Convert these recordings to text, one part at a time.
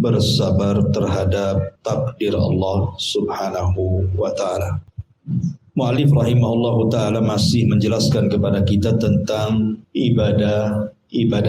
Bersabar terhadap takdir Allah Subhanahu wa ta'ala. Mu'allif rahimahullahu ta'ala masih menjelaskan kepada kita tentang ibadah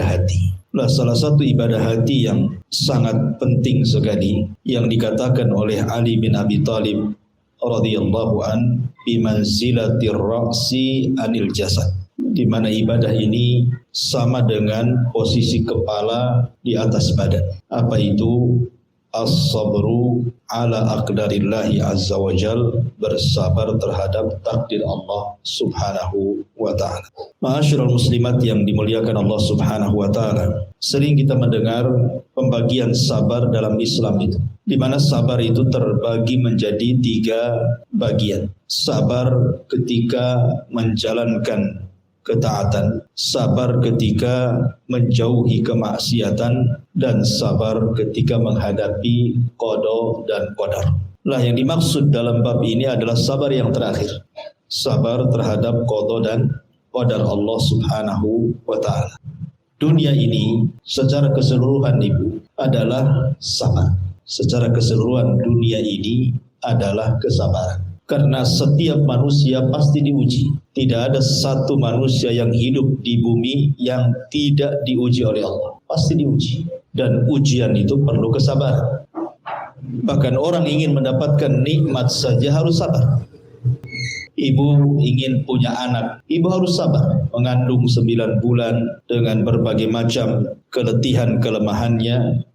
hati. Salah satu ibadah hati yang sangat penting sekali yang dikatakan oleh Ali bin Abi Thalib radhiyallahu an bimanzilatir ra'si anil jasad, di mana ibadah ini sama dengan posisi kepala di atas badan. Apa itu? As-sabru ala aqdarillahi azza wa jal, bersabar terhadap takdir Allah Subhanahu wa ta'ala. Ma'asyiral muslimat yang dimuliakan Allah Subhanahu wa ta'ala, sering kita mendengar pembagian sabar dalam Islam itu, di mana sabar itu terbagi menjadi 3 bagian. Sabar ketika menjalankan ketaatan, sabar ketika menjauhi kemaksiatan, dan sabar ketika menghadapi qada dan qadar. Yang dimaksud dalam bab ini adalah sabar yang terakhir, sabar terhadap qada dan qadar Allah Subhanahu wa ta'ala. Dunia ini secara keseluruhan Ibu adalah sabar. Secara keseluruhan dunia ini adalah kesabaran. Karena setiap manusia pasti diuji. Tidak ada satu manusia yang hidup di bumi yang tidak diuji oleh Allah. Pasti diuji. Dan ujian itu perlu kesabaran. Bahkan orang ingin mendapatkan nikmat saja harus sabar. Ibu ingin punya anak, ibu harus sabar. Mengandung 9 bulan dengan berbagai macam keletihan kelemahannya.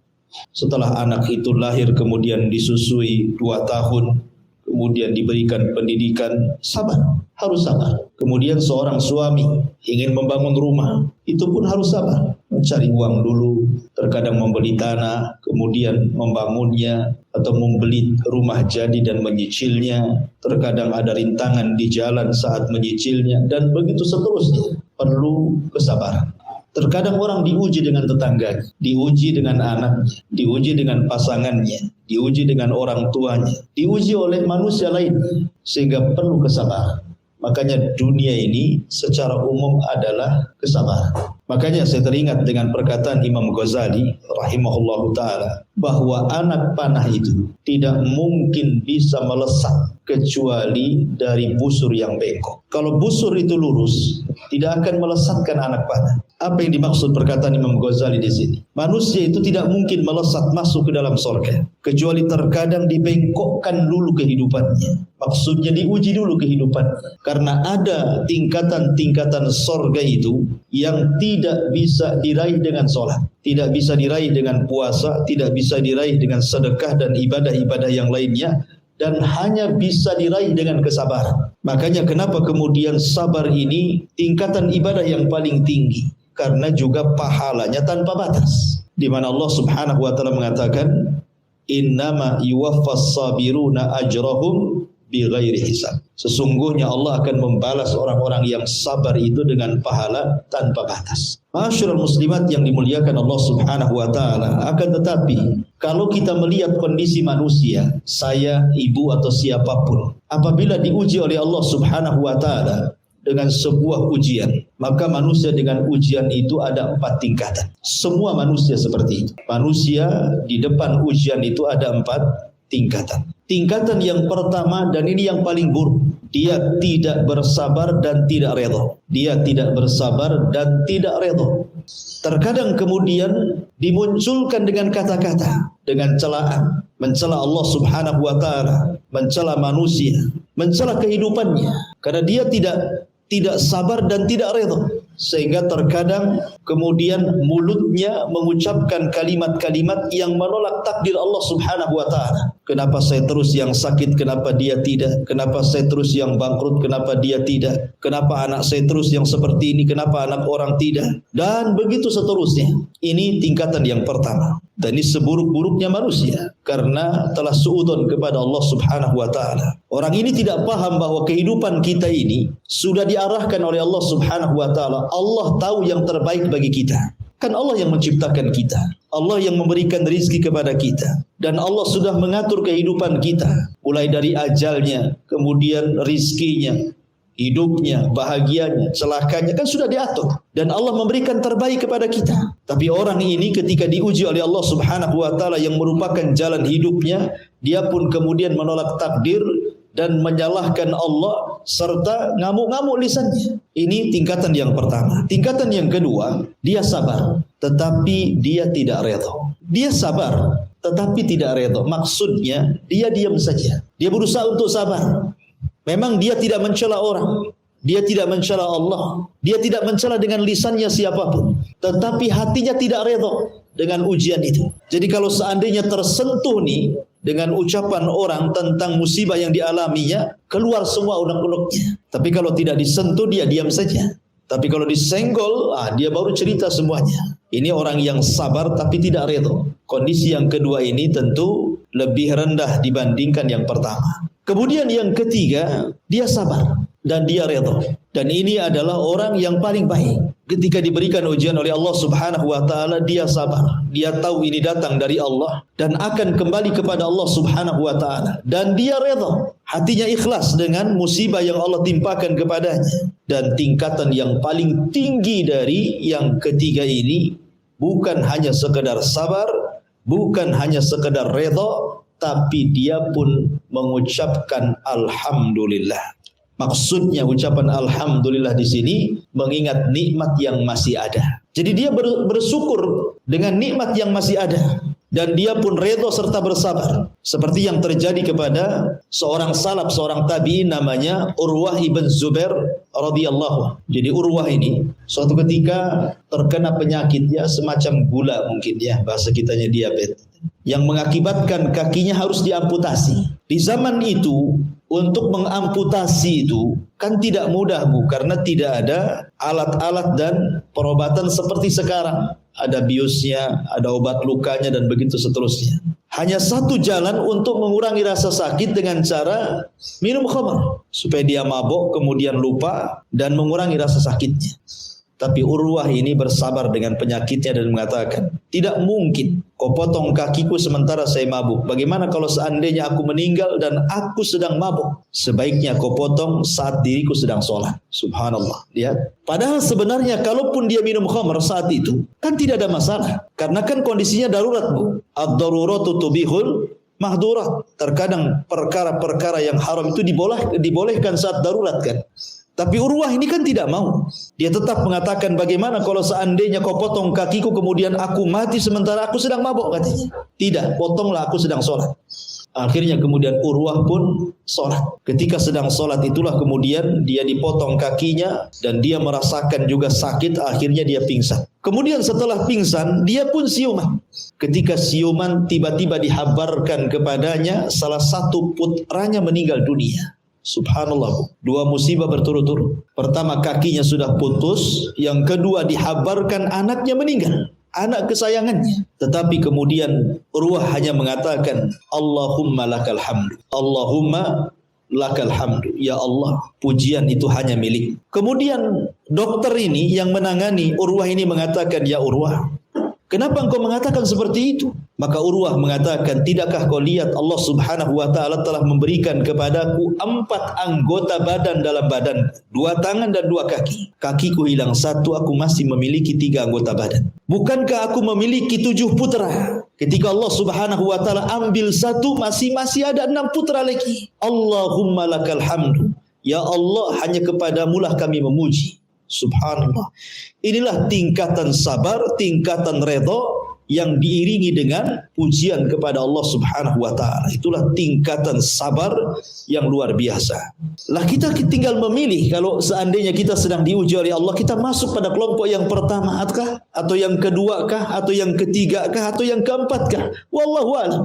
Setelah anak itu lahir kemudian disusui 2 tahun, kemudian diberikan pendidikan, sabar, harus sabar. Kemudian seorang suami ingin membangun rumah, itu pun harus sabar. Mencari uang dulu, terkadang membeli tanah, kemudian membangunnya, atau membeli rumah jadi dan menyicilnya. Terkadang ada rintangan di jalan saat menyicilnya, dan begitu seterusnya. Perlu kesabaran. Terkadang orang diuji dengan tetangganya, diuji dengan anaknya, diuji dengan pasangannya, diuji dengan orang tuanya, diuji oleh manusia lain, sehingga perlu kesabaran. Makanya dunia ini secara umum adalah kesabaran. Makanya saya teringat dengan perkataan Imam Ghazali rahimahullahu ta'ala, bahwa anak panah itu tidak mungkin bisa melesat kecuali dari busur yang bengkok. Kalau busur itu lurus, tidak akan melesatkan anak panah. Apa yang dimaksud perkataan Imam Ghazali di sini? Manusia itu tidak mungkin melesat masuk ke dalam surga, kecuali terkadang dibengkokkan dulu kehidupannya. Maksudnya diuji dulu kehidupannya. Karena ada tingkatan-tingkatan surga itu yang tidak bisa diraih dengan sholat, tidak bisa diraih dengan puasa, tidak bisa diraih dengan sedekah dan ibadah-ibadah yang lainnya, dan hanya bisa diraih dengan kesabaran. Makanya kenapa kemudian sabar ini tingkatan ibadah yang paling tinggi, karena juga pahalanya tanpa batas. Di mana Allah Subhanahu wa ta'ala mengatakan, innama yuwaffas sabiruna ajrahum bighairi hisab. Sesungguhnya Allah akan membalas orang-orang yang sabar itu dengan pahala tanpa batas. Ma'asyiral muslimat yang dimuliakan Allah Subhanahu wa ta'ala, akan tetapi kalau kita melihat kondisi manusia, saya, ibu atau siapapun, apabila diuji oleh Allah Subhanahu wa ta'ala dengan sebuah ujian, maka manusia dengan ujian itu ada 4 tingkatan. Semua manusia seperti itu. Manusia di depan ujian itu ada 4 tingkatan. Tingkatan yang pertama, dan ini yang paling buruk, dia tidak bersabar dan tidak redha. Dia tidak bersabar dan tidak redha. Terkadang kemudian dimunculkan dengan kata-kata, dengan celaan, mencela Allah Subhanahu wa ta'ala, mencela manusia, mencela kehidupannya, karena dia tidak sabar dan tidak redha. Sehingga terkadang kemudian mulutnya mengucapkan kalimat-kalimat yang menolak takdir Allah Subhanahu wa ta'ala. Kenapa saya terus yang sakit, kenapa dia tidak? Kenapa saya terus yang bangkrut, kenapa dia tidak? Kenapa anak saya terus yang seperti ini, kenapa anak orang tidak? Dan begitu seterusnya. Ini tingkatan yang pertama. Dan ini seburuk-buruknya manusia, karena telah suudzon kepada Allah Subhanahu wa ta'ala. Orang ini tidak paham bahwa kehidupan kita ini sudah diarahkan oleh Allah Subhanahu wa ta'ala. Allah tahu yang terbaik bagi kita. Kan Allah yang menciptakan kita, Allah yang memberikan rizki kepada kita, dan Allah sudah mengatur kehidupan kita, mulai dari ajalnya, kemudian rizkinya, hidupnya, bahagianya, celakanya, kan sudah diatur. Dan Allah memberikan terbaik kepada kita. Tapi orang ini ketika diuji oleh Allah Subhanahu wa ta'ala yang merupakan jalan hidupnya, dia pun kemudian menolak takdir dan menyalahkan Allah serta ngamuk-ngamuk lisannya. Ini tingkatan yang pertama. Tingkatan yang kedua, dia sabar, tetapi dia tidak redha. Dia sabar, tetapi tidak redha. Maksudnya, dia diam saja. Dia berusaha untuk sabar. Memang dia tidak mencela orang, dia tidak mencela Allah, dia tidak mencela dengan lisannya siapapun, tetapi hatinya tidak redha dengan ujian itu. Jadi kalau seandainya tersentuh nih dengan ucapan orang tentang musibah yang dialaminya, keluar semua unek-uneknya. Tapi kalau tidak disentuh, dia diam saja. Tapi kalau disenggol, dia baru cerita semuanya. Ini orang yang sabar tapi tidak redha. Kondisi yang kedua ini tentu lebih rendah dibandingkan yang pertama. Kemudian yang ketiga, dia sabar dan dia redha. Dan ini adalah orang yang paling baik. Ketika diberikan ujian oleh Allah Subhanahu wa ta'ala, dia sabar. Dia tahu ini datang dari Allah dan akan kembali kepada Allah Subhanahu wa ta'ala. Dan dia redha. Hatinya ikhlas dengan musibah yang Allah timpakan kepadanya. Dan tingkatan yang paling tinggi dari yang ketiga ini, bukan hanya sekedar sabar, bukan hanya sekedar redha, tapi dia pun mengucapkan alhamdulillah. Maksudnya ucapan alhamdulillah di sini mengingat nikmat yang masih ada. Jadi dia bersyukur dengan nikmat yang masih ada. Dan dia pun redha serta bersabar. Seperti yang terjadi kepada seorang salaf, seorang tabi'in namanya Urwah ibn Zubair radhiyallahu. Jadi Urwah ini suatu ketika terkena penyakit ya semacam gula mungkin ya, bahasa kitanya diabetes, yang mengakibatkan kakinya harus diamputasi. Di zaman itu untuk mengamputasi itu kan tidak mudah Bu, karena tidak ada alat-alat dan perobatan seperti sekarang. Ada biusnya, ada obat lukanya dan begitu seterusnya. Hanya satu jalan untuk mengurangi rasa sakit dengan cara minum khamar supaya dia mabuk kemudian lupa dan mengurangi rasa sakitnya. Tapi Urwah ini bersabar dengan penyakitnya dan mengatakan, tidak mungkin kau potong kakiku sementara saya mabuk. Bagaimana kalau seandainya aku meninggal dan aku sedang mabuk? Sebaiknya kau potong saat diriku sedang sholat. Subhanallah. Lihat. Padahal sebenarnya kalaupun dia minum khamr saat itu, kan tidak ada masalah. Karena kan kondisinya darurat Bu. Ad-daruratu tubihul mahdurat. Terkadang perkara-perkara yang haram itu dibolehkan saat darurat kan. Tapi Urwah ini kan tidak mau. Dia tetap mengatakan, bagaimana kalau seandainya kau potong kakiku kemudian aku mati sementara aku sedang mabuk, katanya. Tidak, potonglah aku sedang sholat. Akhirnya kemudian Urwah pun sholat. Ketika sedang sholat itulah kemudian dia dipotong kakinya dan dia merasakan juga sakit, akhirnya dia pingsan. Kemudian setelah pingsan dia pun siuman. Ketika siuman tiba-tiba dihabarkan kepadanya salah satu putranya meninggal dunia. Subhanallah, dua musibah berturut-turut. Pertama kakinya sudah putus, yang kedua dihabarkan anaknya meninggal, anak kesayangannya. Tetapi kemudian Urwah hanya mengatakan, Allahumma lakal hamdu, Allahumma lakal hamdu, ya Allah, pujian itu hanya milik. Kemudian dokter ini yang menangani Urwah ini mengatakan, ya Urwah, kenapa engkau mengatakan seperti itu? Maka Urwah mengatakan, tidakkah kau lihat Allah Subhanahu wa ta'ala telah memberikan kepadaku 4 anggota badan dalam badan, 2 tangan dan 2 kaki. Kakiku hilang 1, aku masih memiliki 3 anggota badan. Bukankah aku memiliki 7 putra? Ketika Allah Subhanahu wa ta'ala ambil 1, masih ada 6 putra lagi. Allahumma lakal hamdu, ya Allah, hanya kepadamulah kami memuji. Subhanallah. Inilah tingkatan sabar, tingkatan redha yang diiringi dengan pujian kepada Allah Subhanahu wa ta'ala. Itulah tingkatan sabar yang luar biasa. Lah kita tinggal memilih, kalau seandainya kita sedang diuji oleh Allah, kita masuk pada kelompok yang pertama kah, atau yang kedua kah, atau yang ketiga kah, atau yang keempat kah? Wallahu a'lam.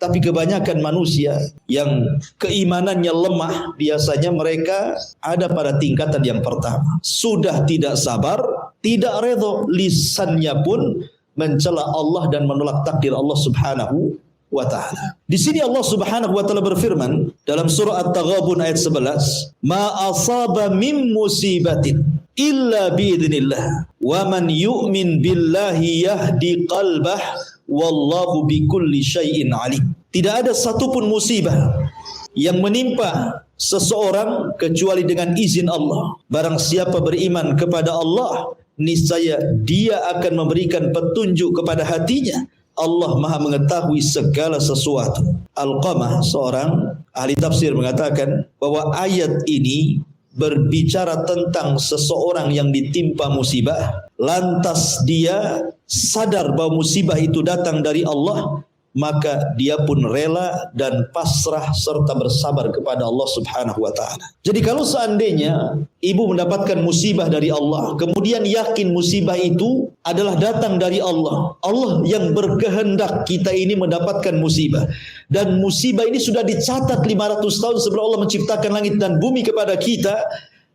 Tapi kebanyakan manusia yang keimanannya lemah, biasanya mereka ada pada tingkatan yang pertama. Sudah tidak sabar, tidak redha, lisannya pun mencela Allah dan menolak takdir Allah Subhanahu wa ta'ala. Di sini Allah Subhanahu wa ta'ala berfirman dalam surah At-Taghabun ayat 11, "Ma asaba min musibatin." illa biidznillah wa man yu'min billahi yahdi qalbah wallahu bikulli syai'in alim. Tidak ada satupun musibah yang menimpa seseorang kecuali dengan izin Allah. Barang siapa beriman kepada Allah, niscaya dia akan memberikan petunjuk kepada hatinya. Allah Maha mengetahui segala sesuatu. Alqamah, seorang ahli tafsir, mengatakan bahwa ayat ini berbicara tentang seseorang yang ditimpa musibah, lantas dia sadar bahwa musibah itu datang dari Allah, maka dia pun rela dan pasrah serta bersabar kepada Allah Subhanahu wa taala. Jadi kalau seandainya ibu mendapatkan musibah dari Allah, kemudian yakin musibah itu adalah datang dari Allah, Allah yang berkehendak kita ini mendapatkan musibah, dan musibah ini sudah dicatat 500 tahun sebelum Allah menciptakan langit dan bumi kepada kita,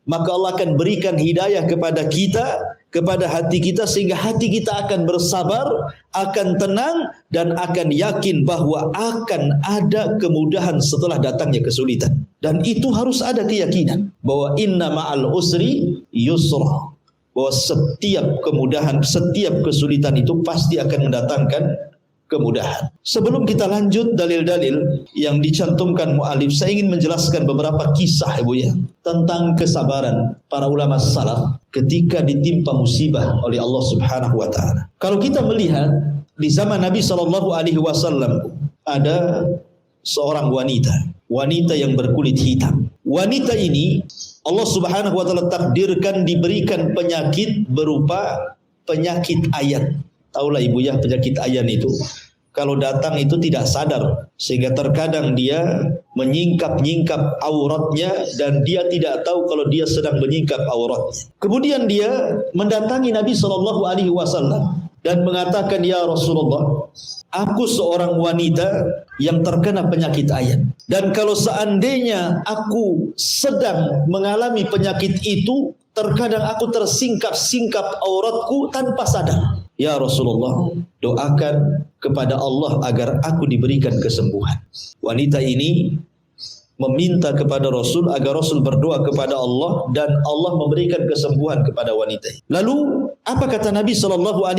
maka Allah akan berikan hidayah kepada kita, kepada hati kita, sehingga hati kita akan bersabar, akan tenang, dan akan yakin bahwa akan ada kemudahan setelah datangnya kesulitan. Dan itu harus ada keyakinan bahwa inna ma'al usri yusra, bahwa setiap kemudahan, setiap kesulitan itu pasti akan mendatangkan kemudahan. Sebelum kita lanjut dalil-dalil yang dicantumkan mu'alif, saya ingin menjelaskan beberapa kisah, Ibu ya, tentang kesabaran para ulama salaf ketika ditimpa musibah oleh Allah Subhanahu wa taala. Kalau kita melihat di zaman Nabi SAW, ada seorang wanita yang berkulit hitam. Wanita ini Allah Subhanahu wa taala takdirkan diberikan penyakit berupa penyakit ayan. Tahulah Ibu ya, penyakit ayan itu kalau datang itu tidak sadar, sehingga terkadang dia menyingkap-nyingkap auratnya dan dia tidak tahu kalau dia sedang menyingkap auratnya. Kemudian dia mendatangi Nabi SAW dan mengatakan, "Ya Rasulullah, aku seorang wanita yang terkena penyakit ayan, dan kalau seandainya aku sedang mengalami penyakit itu, terkadang aku tersingkap-singkap auratku tanpa sadar. Ya Rasulullah, doakan kepada Allah agar aku diberikan kesembuhan." Wanita ini meminta kepada Rasul agar Rasul berdoa kepada Allah dan Allah memberikan kesembuhan kepada wanita ini. Lalu apa kata Nabi SAW?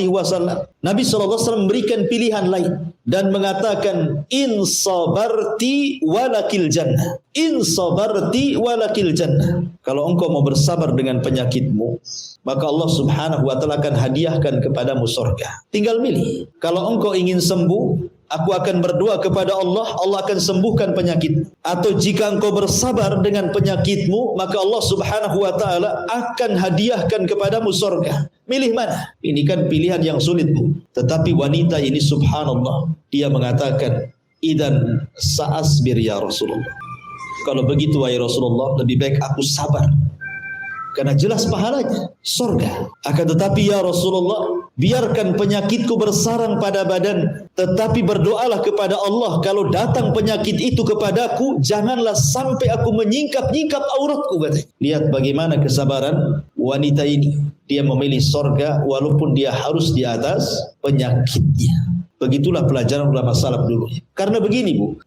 Nabi SAW memberikan pilihan lain dan mengatakan, in sabarti walakil jannah. In sabarti walakil jannah. Kalau engkau mau bersabar dengan penyakitmu, maka Allah Subhanahu wa taala akan hadiahkan kepadamu surga. Tinggal milih. Kalau engkau ingin sembuh, aku akan berdoa kepada Allah, Allah akan sembuhkan penyakit. Atau jika engkau bersabar dengan penyakitmu, maka Allah Subhanahu wa taala akan hadiahkan kepadamu surga. Milih mana? Ini kan pilihan yang sulit, Bu. Tetapi wanita ini subhanallah, dia mengatakan, idan sa'asbir ya Rasulullah. Kalau begitu wahai Rasulullah, lebih baik aku sabar, karena jelas pahalanya surga. Akan tetapi ya Rasulullah, biarkan penyakitku bersarang pada badan, tetapi berdoalah kepada Allah, kalau datang penyakit itu kepadaku, janganlah sampai aku menyingkap-nyingkap auratku, katanya. Lihat bagaimana kesabaran wanita ini. Dia memilih surga walaupun dia harus di atas penyakitnya. Begitulah pelajaran ulama salaf dulu. Karena begini, Bu,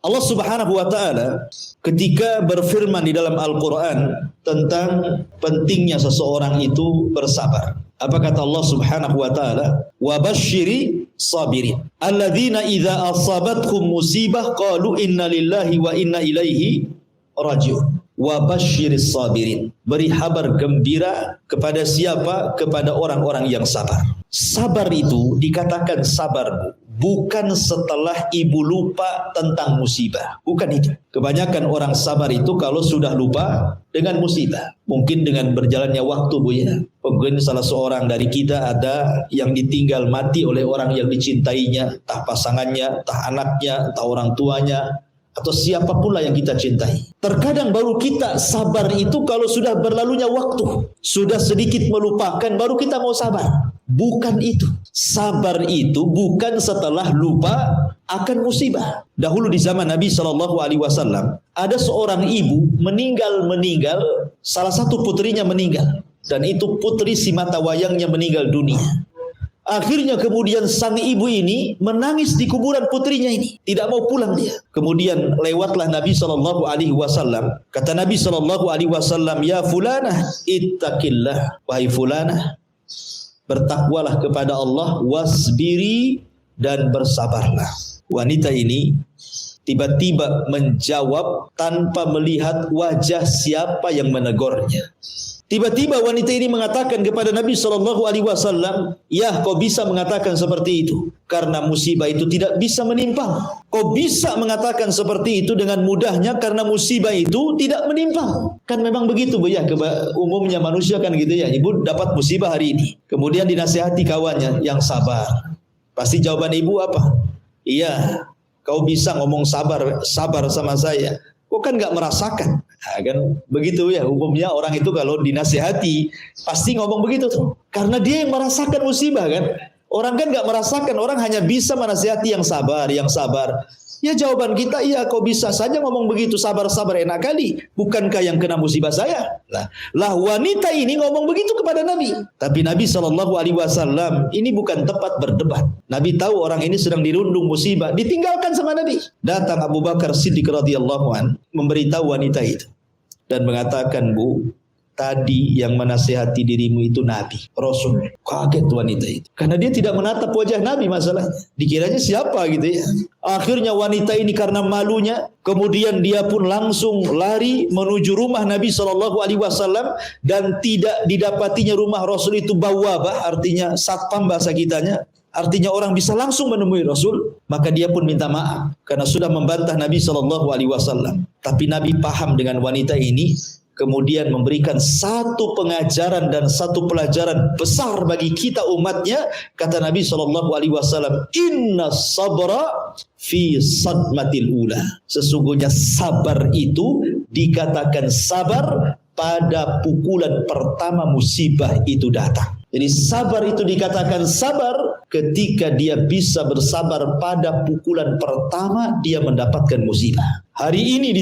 Allah Subhanahu wa taala ketika berfirman di dalam Al-Quran tentang pentingnya seseorang itu bersabar, apa kata Allah Subhanahu wa taala? Wa basyiri sabirin alladzina idza asabatkum musibah qalu inna lillahi wa inna ilaihi rajiun. Wa basyiris sabirin. Beri kabar gembira kepada siapa? Kepada orang-orang yang sabar. Sabar itu dikatakan sabar, bukan setelah ibu lupa tentang musibah. Bukan itu. Kebanyakan orang sabar itu kalau sudah lupa dengan musibah. Mungkin dengan berjalannya waktu, Bu ya. Mungkin salah seorang dari kita ada yang ditinggal mati oleh orang yang dicintainya, entah pasangannya, entah anaknya, entah orang tuanya, atau siapapun lah yang kita cintai. Terkadang baru kita sabar itu kalau sudah berlalunya waktu, sudah sedikit melupakan, baru kita mau sabar. Bukan itu. Sabar itu bukan setelah lupa akan musibah. Dahulu di zaman Nabi SAW, ada seorang ibu meninggal, salah satu putrinya meninggal, dan itu putri si mata wayangnya meninggal dunia. Akhirnya kemudian sang ibu ini menangis di kuburan putrinya ini, tidak mau pulang dia. Kemudian lewatlah Nabi sallallahu alaihi wasallam. Kata Nabi sallallahu alaihi wasallam, "Ya fulanah, ittaqillah." Wahai fulanah, bertakwalah kepada Allah, wasbiri, dan bersabarlah. Wanita ini tiba-tiba menjawab tanpa melihat wajah siapa yang menegurnya. Tiba-tiba wanita ini mengatakan kepada Nabi SAW, "Ya, kau bisa mengatakan seperti itu karena musibah itu tidak bisa menimpa. Kau bisa mengatakan seperti itu dengan mudahnya karena musibah itu tidak menimpa." Kan memang begitu, Bu ya, umumnya manusia kan gitu ya. Ibu dapat musibah hari ini, kemudian dinasihati kawannya, "Yang sabar." Pasti jawaban ibu apa? "Iya, kau bisa ngomong sabar sama saya. Kok kan nggak merasakan?" Nah, kan begitu ya umumnya orang itu kalau dinasihati pasti ngomong begitu tuh. Karena dia yang merasakan musibah kan. Orang kan nggak merasakan, orang hanya bisa menasihati yang sabar, yang sabar. Ya jawaban kita, iya kau bisa saja ngomong begitu, sabar-sabar, enak kali. Bukankah yang kena musibah saya? Lah wanita ini ngomong begitu kepada Nabi. Tapi Nabi SAW ini bukan tempat berdebat. Nabi tahu orang ini sedang dirundung musibah, ditinggalkan sama Nabi. Datang Abu Bakar Siddiq radhiyallahu an memberitahu wanita itu dan mengatakan, "Bu, tadi yang menasihati dirimu itu Nabi, Rasul." Kaget wanita itu, karena dia tidak menatap wajah Nabi masalahnya. Dikiranya siapa gitu ya. Akhirnya wanita ini karena malunya, kemudian dia pun langsung lari menuju rumah Nabi SAW dan tidak didapatinya rumah Rasul itu bawabah, artinya satpam bahasa kitanya. Artinya orang bisa langsung menemui Rasul, maka dia pun minta maaf karena sudah membantah Nabi SAW. Tapi Nabi paham dengan wanita ini, kemudian memberikan satu pengajaran dan satu pelajaran besar bagi kita umatnya. Kata Nabi SAW, "Inna sabra fi sadmatil ula." Sesungguhnya sabar itu dikatakan sabar pada pukulan pertama musibah itu datang. Jadi sabar itu dikatakan sabar ketika dia bisa bersabar pada pukulan pertama dia mendapatkan musibah. Hari ini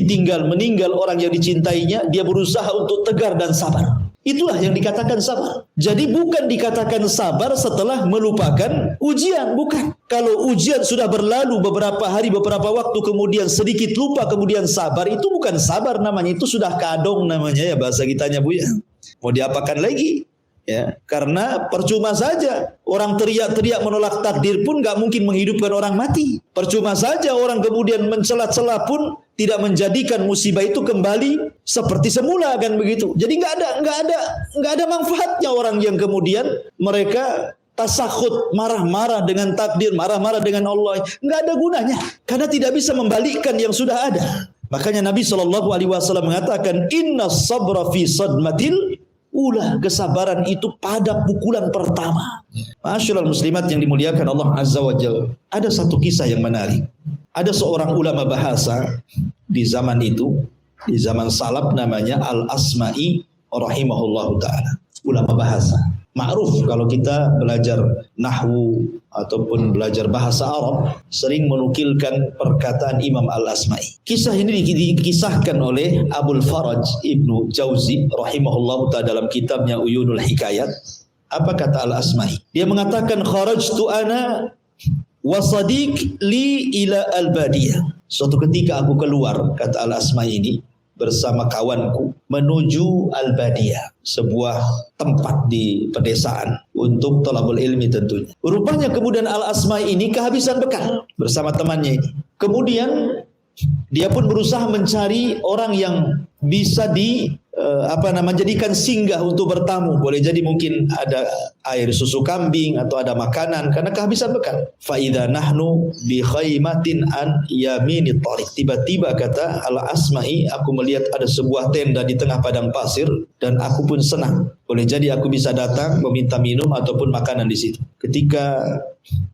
meninggal orang yang dicintainya, dia berusaha untuk tegar dan sabar. Itulah yang dikatakan sabar. Jadi bukan dikatakan sabar setelah melupakan ujian, bukan. Kalau ujian sudah berlalu beberapa hari, beberapa waktu, kemudian sedikit lupa, kemudian sabar, itu bukan sabar namanya, itu sudah kadong namanya ya bahasa kitanya, Bu ya. Mau diapakan lagi? Ya, karena percuma saja orang teriak-teriak menolak takdir pun nggak mungkin menghidupkan orang mati. Percuma saja orang kemudian mencela-cela pun tidak menjadikan musibah itu kembali seperti semula, kan begitu. Jadi nggak ada manfaatnya orang yang kemudian mereka tasakhut, marah-marah dengan takdir, marah-marah dengan Allah, nggak ada gunanya karena tidak bisa membalikkan yang sudah ada. Makanya Nabi SAW mengatakan, "Inna sabra fi sadmatil ula." Kesabaran itu pada pukulan pertama. Masyaallah muslimat yang dimuliakan Allah Azza wa Jalla. Ada satu kisah yang menarik. Ada seorang ulama bahasa di zaman itu, di zaman salaf, namanya Al-Asma'i rahimahullahu ta'ala. Ulama bahasa. Ma'ruf kalau kita belajar nahwu ataupun belajar bahasa Arab, sering menukilkan perkataan Imam Al-Asma'i. Kisah ini dikisahkan oleh Abul Faraj Ibnu Jauzi rahimahullahu ta'ala dalam kitabnya Uyunul Hikayat. Apa kata Al-Asma'i? Dia mengatakan, "Kharajtu ana wa sadiq li ila al-badiyah." Suatu ketika aku keluar, kata Al-Asma'i ini, bersama kawanku menuju Al-Badiyah, sebuah tempat di pedesaan untuk thalabul ilmi tentunya. Rupanya kemudian Al-Asma'i ini kehabisan bekal bersama temannya ini. Kemudian dia pun berusaha mencari orang yang bisa jadikan singgah untuk bertamu. Boleh jadi mungkin ada air susu kambing atau ada makanan karena kehabisan bekal. Fa idza nahnu bi khaymatin an yaminit tariq. Tiba-tiba kata Al-Asma'i, aku melihat ada sebuah tenda di tengah padang pasir dan aku pun senang. Boleh jadi aku bisa datang meminta minum ataupun makanan di situ. Ketika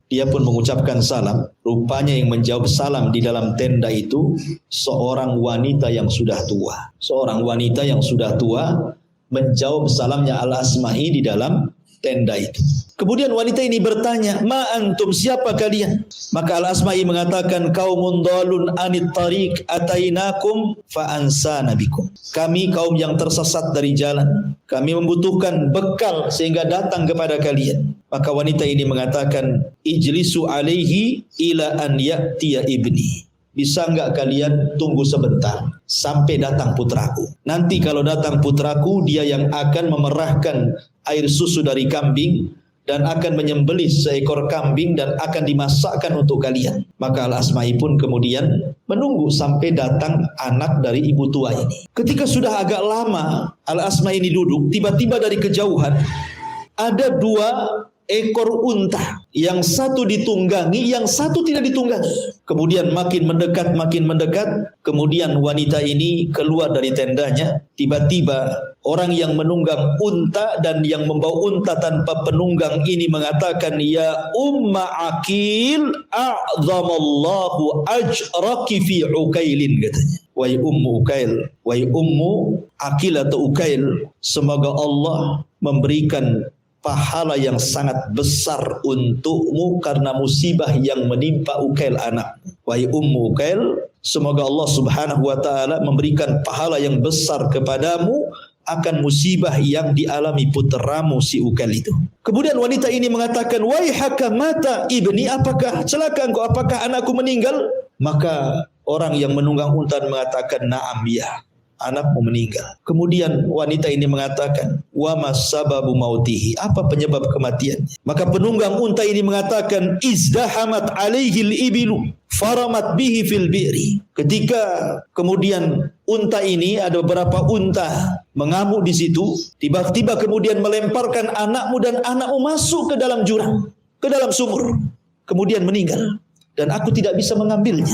dia pun mengucapkan salam, rupanya yang menjawab salam di dalam tenda itu seorang wanita yang sudah tua. Seorang wanita yang sudah tua menjawab salamnya Al-Asma'i di dalam tenda itu. Kemudian wanita ini bertanya, "Ma antum, siapa kalian?" Maka Al-Asma'i mengatakan, "Qaumun dhalun anit tariq atainakum fa ansana bikum." Kami kaum yang tersesat dari jalan. Kami membutuhkan bekal sehingga datang kepada kalian. Maka wanita ini mengatakan, "Ijlisu alaihi ila an ya'tiya ibni." Bisa enggak kalian tunggu sebentar sampai datang putraku. Nanti kalau datang putraku, dia yang akan memerahkan air susu dari kambing dan akan menyembelih seekor kambing dan akan dimasakkan untuk kalian. Maka Al-Asma'i pun kemudian menunggu sampai datang anak dari ibu tua ini. Ketika sudah agak lama Al-Asma'i ini duduk, tiba-tiba dari kejauhan ada 2 ekor unta, yang satu ditunggangi, yang satu tidak ditunggangi. Kemudian makin mendekat, kemudian wanita ini keluar dari tendanya. Tiba-tiba orang yang menunggang unta dan yang membawa unta tanpa penunggang ini mengatakan, "Ya Umma Aqil, a'zamallahu ajraki fi Ukailin," katanya. Wahai Ummu Ukail, wahai Ummu Aqil atau Ukail, semoga Allah memberikan pahala yang sangat besar untukmu karena musibah yang menimpa Ukail anak. Wahai Ummu Ukail, semoga Allah Subhanahu wa taala memberikan pahala yang besar kepadamu akan musibah yang dialami putramu si Ukail itu. Kemudian wanita ini mengatakan, "Waihaka mata ibni, apakah celaka engkau, apakah anakku meninggal?" Maka orang yang menunggang unta mengatakan, "Na'am, ya, anakmu meninggal." Kemudian wanita ini mengatakan, "Wa masababu mautihi?" Apa penyebab kematiannya? Maka penunggang unta ini mengatakan, "Izdahamat alaihil ibilu faramat bihi fil bi'ri." Ketika kemudian unta ini, ada beberapa unta mengamuk di situ, tiba-tiba kemudian melemparkan anakmu dan anakmu masuk ke dalam jurang, ke dalam sumur, kemudian meninggal dan aku tidak bisa mengambilnya.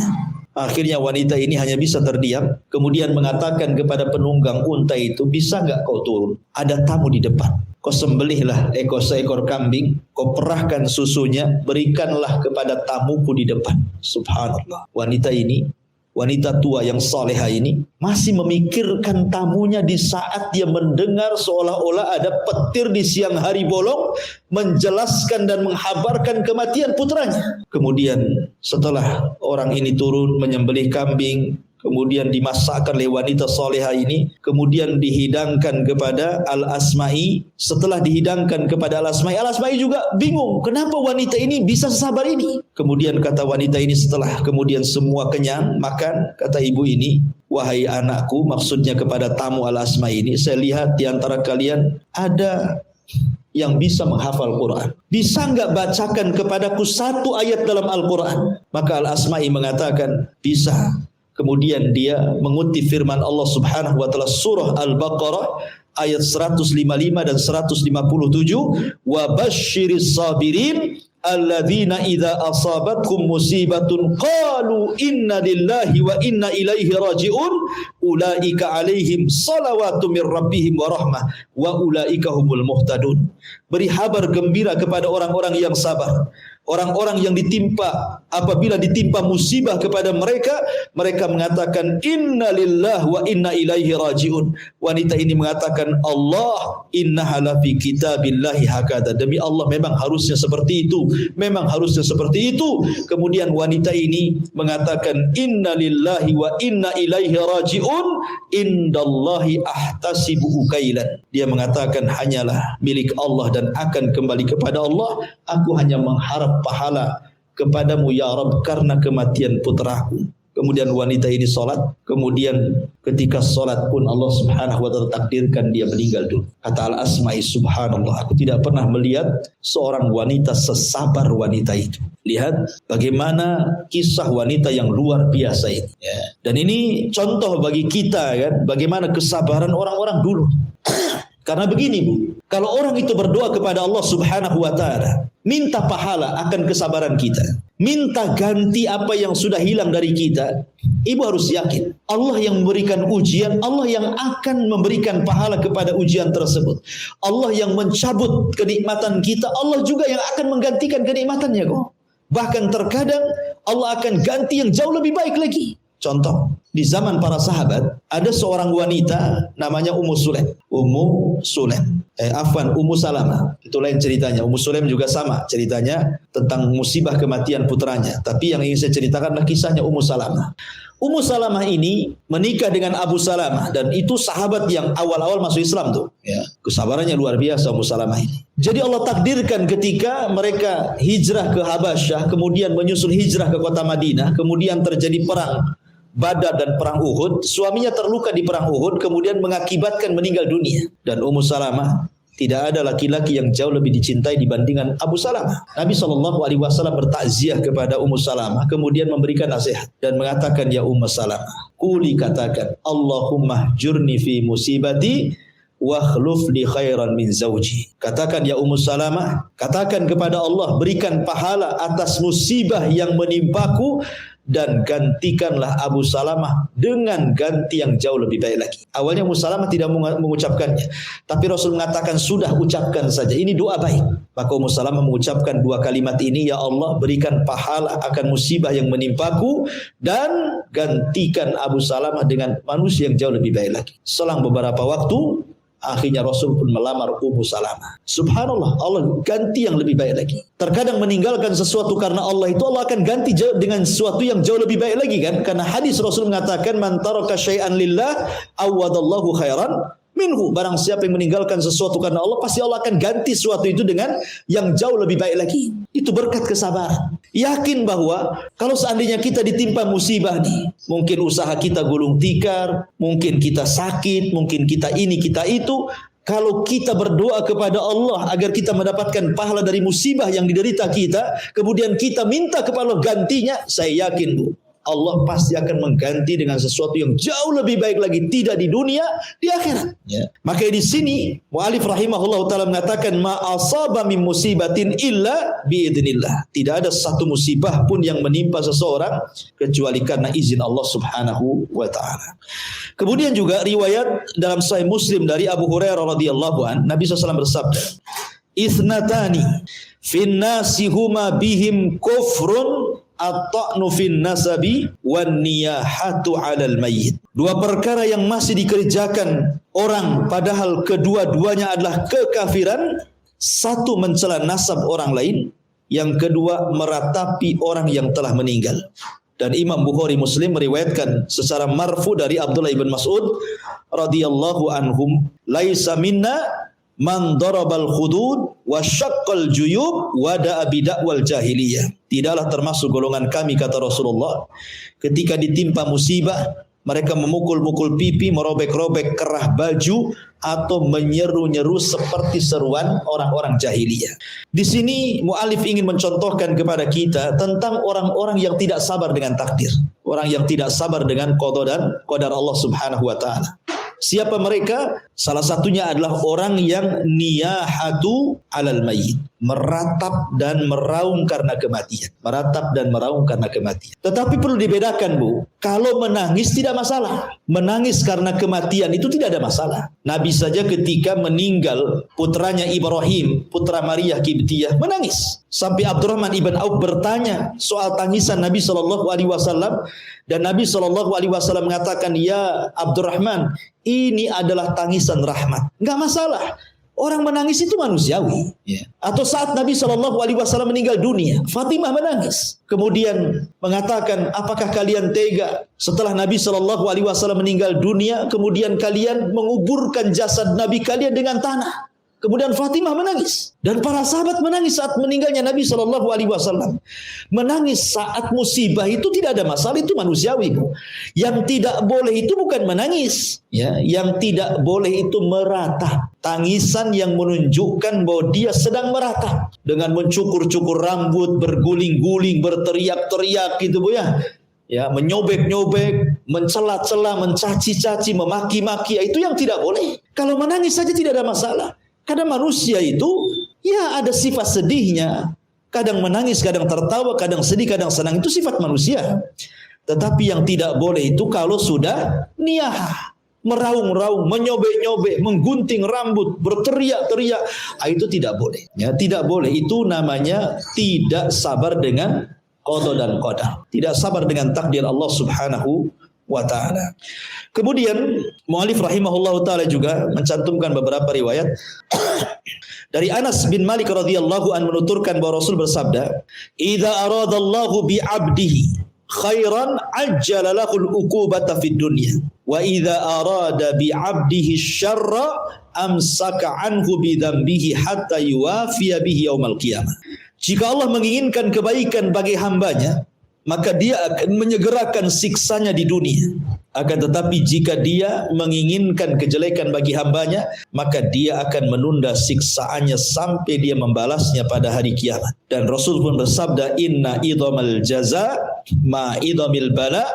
Akhirnya wanita ini hanya bisa terdiam, kemudian mengatakan kepada penunggang unta itu, "Bisa enggak kau turun? Ada tamu di depan. Kau sembelihlah seekor kambing, kau perahkan susunya, berikanlah kepada tamuku di depan." Subhanallah. Wanita ini, wanita tua yang salehah ini masih memikirkan tamunya di saat dia mendengar seolah-olah ada petir di siang hari bolong menjelaskan dan menghabarkan kematian putranya. Kemudian setelah orang ini turun menyembelih kambing, kemudian dimasakkan oleh wanita salehah ini, kemudian dihidangkan kepada Al-Asma'i. Setelah dihidangkan kepada Al-Asma'i, Al-Asma'i juga bingung, kenapa wanita ini bisa sabar ini? Kemudian kata wanita ini setelah kemudian semua kenyang makan, kata ibu ini, "Wahai anakku," maksudnya kepada tamu Al-Asma'i ini, "saya lihat di antara kalian ada yang bisa menghafal Quran. Bisa enggak bacakan kepadaku 1 ayat dalam Al-Quran?" Maka Al-Asma'i mengatakan, "Bisa." Kemudian dia mengutip firman Allah Subhanahu wa taala surah Al-Baqarah ayat 155 dan 157, "Wa basyiris sabirin alladzina idza asabatkum musibatun qalu inna lillahi wa inna ilaihi raji'un ulaika alaihim salawatu mir rabbihim wa rahmah wa ulaika humul muhtadun." Beri kabar gembira kepada orang-orang yang sabar. Orang-orang yang apabila ditimpa musibah kepada mereka, mereka mengatakan inna lillahi wa inna ilaihi raji'un. Wanita ini mengatakan, "Allah innaha la fi kitabillahi hakada." Demi Allah memang harusnya seperti itu. Memang harusnya seperti itu. Kemudian wanita ini mengatakan inna lillahi wa inna ilaihi raji'un indallahi ahtasibu ukailan. Dia mengatakan hanyalah milik Allah dan akan kembali kepada Allah. Aku hanya mengharap pahala kepadamu ya Rabb karena kematian putraku. Kemudian wanita ini solat. Kemudian ketika solat pun Allah Subhanahu wa ta'ala takdirkan dia meninggal dulu. Kata Al-Asma'i, "Subhanallah, aku tidak pernah melihat seorang wanita sesabar wanita itu." Lihat bagaimana kisah wanita yang luar biasa ini. Dan ini contoh bagi kita kan, bagaimana kesabaran orang-orang dulu. Karena begini Bu, kalau orang itu berdoa kepada Allah Subhanahu wa ta'ala, minta pahala akan kesabaran kita, minta ganti apa yang sudah hilang dari kita, ibu harus yakin Allah yang memberikan ujian, Allah yang akan memberikan pahala kepada ujian tersebut. Allah yang mencabut kenikmatan kita, Allah juga yang akan menggantikan kenikmatannya kok. Bahkan terkadang Allah akan ganti yang jauh lebih baik lagi. Contoh, di zaman para sahabat ada seorang wanita namanya Ummu Sulaim. Ummu Salamah. Itu lain ceritanya. Ummu Sulaim juga sama ceritanya tentang musibah kematian putranya. Tapi yang ingin saya ceritakan adalah kisahnya Ummu Salamah. Ummu Salamah ini menikah dengan Abu Salamah dan itu sahabat yang awal-awal masuk Islam tuh. Ya, kesabarannya luar biasa Ummu Salamah ini. Jadi Allah takdirkan ketika mereka hijrah ke Habasyah, kemudian menyusul hijrah ke kota Madinah, kemudian terjadi perang Badar dan perang Uhud, suaminya terluka di perang Uhud, kemudian mengakibatkan meninggal dunia. Dan Ummu Salamah, tidak ada laki-laki yang jauh lebih dicintai dibandingkan Abu Salamah. Nabi SAW bertakziah kepada Ummu Salamah, kemudian memberikan nasihat dan mengatakan, ya Ummu Salamah, kuli katakan, Allahumma jurni fi musibati wa khluf li khairan min zawji. Katakan ya Ummu Salamah, katakan kepada Allah, berikan pahala atas musibah yang menimpaku dan gantikanlah Abu Salamah dengan ganti yang jauh lebih baik lagi. Awalnya Ummu Salamah tidak mengucapkannya, tapi Rasul mengatakan sudah ucapkan saja, ini doa baik. Maka Ummu Salamah mengucapkan dua kalimat ini, ya Allah berikan pahala akan musibah yang menimpaku dan gantikan Abu Salamah dengan manusia yang jauh lebih baik lagi. Selang beberapa waktu, akhirnya Rasul pun melamar Ummu Salamah. Subhanallah, Allah ganti yang lebih baik lagi. Terkadang meninggalkan sesuatu karena Allah itu Allah akan ganti dengan sesuatu yang jauh lebih baik lagi kan? Karena hadis Rasul mengatakan man taraka syai'an lillah awadallahu khairan minhu. Barang siapa yang meninggalkan sesuatu karena Allah, pasti Allah akan ganti sesuatu itu dengan yang jauh lebih baik lagi. Itu berkat kesabaran. Yakin bahwa kalau seandainya kita ditimpa musibah nih, mungkin usaha kita gulung tikar, mungkin kita sakit, mungkin kita ini, kita itu. Kalau kita berdoa kepada Allah agar kita mendapatkan pahala dari musibah yang diderita kita, kemudian kita minta kepada Allah gantinya, saya yakin Bu, Allah pasti akan mengganti dengan sesuatu yang jauh lebih baik lagi, tidak di dunia, di akhirat. Ya. Maka di sini mu'alif rahimahullah ta'ala mengatakan ma asaba min musibatin illa biidznillah. Tidak ada satu musibah pun yang menimpa seseorang kecuali karena izin Allah Subhanahu wa ta'ala. Kemudian juga riwayat dalam Sahih Muslim dari Abu Hurairah radhiyallahu an, Nabi SAW bersabda, "Itsnatani fin nasi huma bihim kufrun at-ta'nu fin nasabi wan niyahatu 'alal mayyit." Dua perkara yang masih dikerjakan orang padahal kedua-duanya adalah kekafiran. Satu, mencela nasab orang lain, yang kedua meratapi orang yang telah meninggal. Dan Imam Bukhari Muslim meriwayatkan secara marfu dari Abdullah ibn Mas'ud radhiyallahu anhum, laisa minna man darabal khudud wa syaqqal juyub wa da'a bidakwal jahiliyah. Tidaklah termasuk golongan kami, kata Rasulullah, ketika ditimpa musibah mereka memukul-mukul pipi, merobek-robek kerah baju, atau menyeru-nyeru seperti seruan orang-orang jahiliyah. Di sini mu'alif ingin mencontohkan kepada kita tentang orang-orang yang tidak sabar dengan takdir, orang yang tidak sabar dengan qada dan qadar Allah Subhanahu wa ta'ala. Siapa mereka? Salah satunya adalah orang yang niyahatu 'alal mayyit, meratap dan meraung karena kematian. Meratap dan meraung karena kematian. Tetapi perlu dibedakan Bu, kalau menangis tidak masalah. Menangis karena kematian itu tidak ada masalah. Nabi saja ketika meninggal putranya Ibrahim, putra Maria Kibtiyah, menangis. Sampai Abdurrahman ibn Auf bertanya soal tangisan Nabi SAW, dan Nabi SAW mengatakan, ya Abdurrahman, ini adalah tangisan rahmat. Enggak masalah. Orang menangis itu manusiawi. Atau saat Nabi SAW meninggal dunia, Fatimah menangis. Kemudian mengatakan, apakah kalian tega setelah Nabi SAW meninggal dunia, kemudian kalian menguburkan jasad Nabi kalian dengan tanah? Kemudian Fatimah menangis. Dan para sahabat menangis saat meninggalnya Nabi SAW. Menangis saat musibah itu tidak ada masalah, itu manusiawi. Yang tidak boleh itu bukan menangis. Ya, yang tidak boleh itu meratap. Tangisan yang menunjukkan bahwa dia sedang meratap. Dengan mencukur-cukur rambut, berguling-guling, berteriak-teriak gitu Bu ya. Ya, menyobek-nyobek, mencela-cela, mencaci-caci, memaki-maki, itu yang tidak boleh. Kalau menangis saja tidak ada masalah. Kadang manusia itu ya ada sifat sedihnya. Kadang menangis, kadang tertawa, kadang sedih, kadang senang. Itu sifat manusia. Tetapi yang tidak boleh itu kalau sudah niyah, meraung-raung, menyobek-nyobek, menggunting rambut, berteriak-teriak, itu tidak boleh. Ya, tidak boleh. Itu namanya tidak sabar dengan qada dan qadar. Tidak sabar dengan takdir Allah Subhanahu wa ta'ala. Kemudian mu'allif rahimahullahu ta'ala juga mencantumkan beberapa riwayat dari Anas bin Malik radhiyallahu anhu menuturkan bahwa Rasul bersabda, "Idza aradallahu bi 'abdihi khairan ajjala lahul uqubata fid dunya wa idza arada bi 'abdihi syarra amsaka anhu bi dzambihi hatta yuwafiya bihi yaumal qiyamah." Jika Allah menginginkan kebaikan bagi hambanya, maka dia akan menyegerakan siksanya di dunia. Akan tetapi jika dia menginginkan kejelekan bagi hambanya, maka dia akan menunda siksaannya sampai dia membalasnya pada hari kiamat. Dan Rasul pun bersabda, "Inna idhamal jaza ma idhamil bala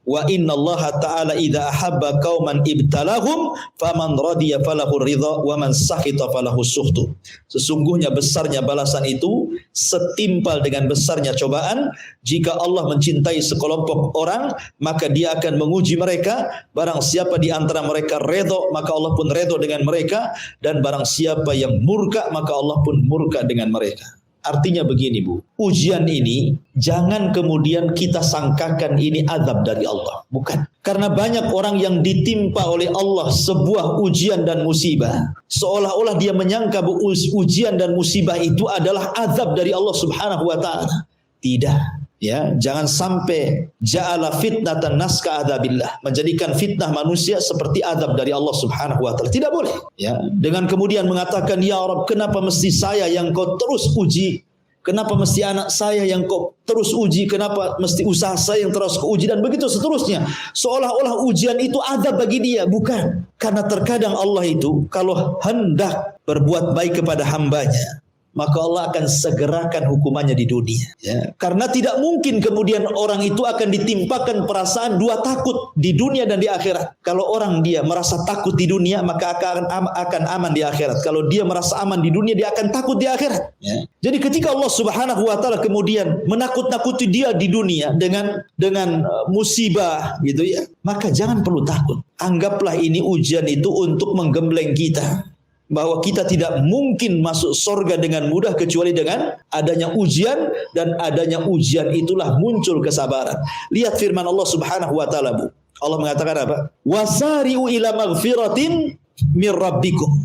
wa inna Allah ta'ala idza ahabba qauman ibtalahum faman radiya falahu ridha wa man sakhita falahu sukhtu." Sesungguhnya besarnya balasan itu setimpal dengan besarnya cobaan. Jika Allah mencintai sekelompok orang, maka dia akan menguji mereka. Barang siapa di antara mereka redha, maka Allah pun redha dengan mereka, dan barang siapa yang murka, maka Allah pun murka dengan mereka. Artinya begini, Bu, ujian ini jangan kemudian kita sangkakan ini azab dari Allah. Bukan. Karena banyak orang yang ditimpa oleh Allah sebuah ujian dan musibah, seolah-olah dia menyangka bahwa ujian dan musibah itu adalah azab dari Allah Subhanahu wa ta'ala. Tidak. Ya, jangan sampai ja'ala fitnatan nas ka'adzabillah, menjadikan fitnah manusia seperti azab dari Allah Subhanahu wa taala. Tidak boleh. Ya, dengan kemudian mengatakan, "Ya Rabb, kenapa mesti saya yang kau terus uji? Kenapa mesti anak saya yang kau terus uji? Kenapa mesti usaha saya yang terus kau uji?" Dan begitu seterusnya. Seolah-olah ujian itu azab bagi dia. Bukan. Karena terkadang Allah itu kalau hendak berbuat baik kepada hambanya, maka Allah akan segerakan hukumannya di dunia. Ya. Karena tidak mungkin kemudian orang itu akan ditimpakan perasaan dua takut di dunia dan di akhirat. Kalau orang dia merasa takut di dunia, maka akan aman di akhirat. Kalau dia merasa aman di dunia, dia akan takut di akhirat. Ya. Jadi ketika Allah Subhanahu wa ta'ala kemudian menakut-nakuti dia di dunia dengan musibah gitu ya, maka jangan perlu takut. Anggaplah ini ujian itu untuk menggembleng kita, bahwa kita tidak mungkin masuk surga dengan mudah kecuali dengan adanya ujian, dan adanya ujian itulah muncul kesabaran. Lihat firman Allah Subhanahu wa ta'ala, Bu. Allah mengatakan apa? "Wasari'u ila maghfiratin mir rabbikum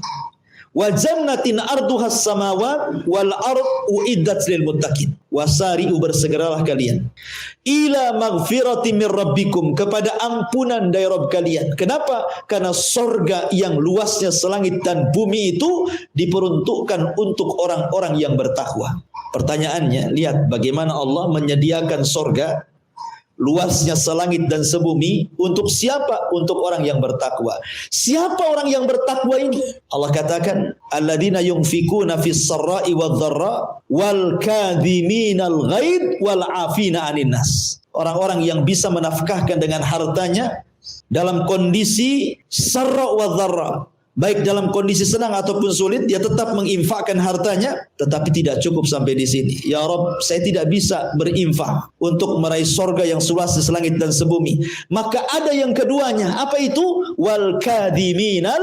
wa jannatin arduhas samawat wal ard uiddat lil muttaqin." Wasari'u, bersegeralah kalian, ila maghfirati mir rabbikum, kepada ampunan dari Rabb kalian. Kenapa? Karena surga yang luasnya selangit dan bumi itu diperuntukkan untuk orang-orang yang bertakwa. Pertanyaannya, lihat bagaimana Allah menyediakan surga luasnya selangit dan sebumi untuk siapa? Untuk orang yang bertakwa. Siapa orang yang bertakwa ini? Allah katakan, "Alladzina yunfikuna fis sarra'i wadh-dharra wal kadhiminal ghaidh wal 'afina 'anil nas." Orang-orang yang bisa menafkahkan dengan hartanya dalam kondisi sarra wa dharra, baik dalam kondisi senang ataupun sulit, dia tetap menginfakkan hartanya. Tetapi tidak cukup sampai di sini. "Ya Rabb, saya tidak bisa berinfak untuk meraih surga yang seluas selangit dan sebumi." Maka ada yang keduanya. Apa itu? Wal kadhiminal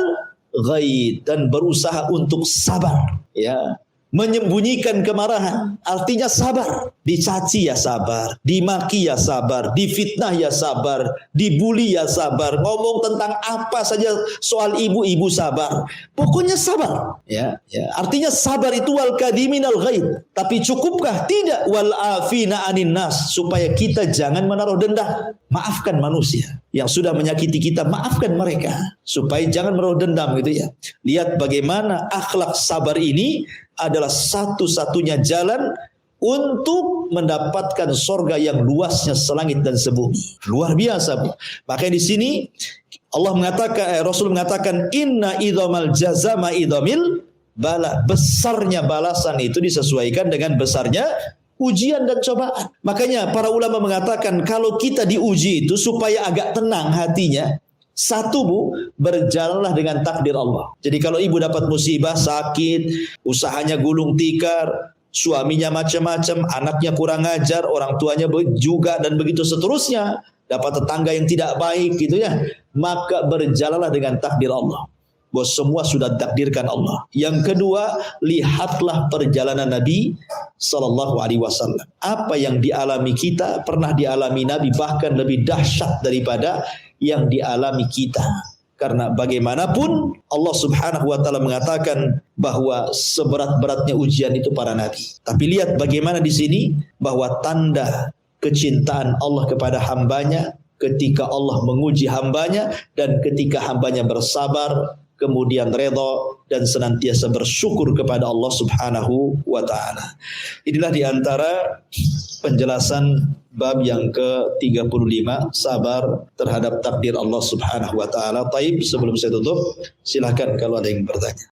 ghaidh, dan berusaha untuk sabar. Ya, menyembunyikan kemarahan, artinya sabar. Dicaci ya sabar, dimaki ya sabar, difitnah ya sabar, dibuli ya sabar, ngomong tentang apa saja soal ibu-ibu sabar. Pokoknya sabar. Ya, artinya sabar itu wal kadhiminal ghaidh. Tapi cukupkah? Tidak. Wal afina 'anin nas, supaya kita jangan menaruh dendam. Maafkan manusia yang sudah menyakiti kita, maafkan mereka supaya jangan menaruh dendam gitu ya. Lihat bagaimana akhlak sabar ini adalah satu-satunya jalan untuk mendapatkan surga yang luasnya selangit dan sebumi. Luar biasa, Bu. Makanya di sini Allah mengatakan, Rasul mengatakan, "Inna idhamal jaza ma idhamil bala." Besarnya balasan itu disesuaikan dengan besarnya ujian dan cobaan. Makanya para ulama mengatakan kalau kita diuji itu supaya agak tenang hatinya, satu, Bu, berjalanlah dengan takdir Allah. Jadi kalau ibu dapat musibah, sakit, usahanya gulung tikar, suaminya macam-macam, anaknya kurang ajar, orang tuanya juga, dan begitu seterusnya, dapat tetangga yang tidak baik gitu ya, maka berjalanlah dengan takdir Allah. bahwa semua sudah takdirkan Allah. Yang kedua, lihatlah perjalanan Nabi sallallahu alaihi wasallam. Apa yang dialami kita pernah dialami Nabi, bahkan lebih dahsyat daripada yang dialami kita. Karena bagaimanapun Allah Subhanahu wa taala mengatakan bahwa seberat-beratnya ujian itu para nabi. Tapi lihat bagaimana di sini bahwa tanda kecintaan Allah kepada hambanya ketika Allah menguji hambanya dan ketika hambanya bersabar, kemudian redha dan senantiasa bersyukur kepada Allah Subhanahu wa taala. Inilah di antara penjelasan bab yang ke-35, sabar terhadap takdir Allah Subhanahu wa taala. Taib, sebelum saya tutup, silakan kalau ada yang bertanya.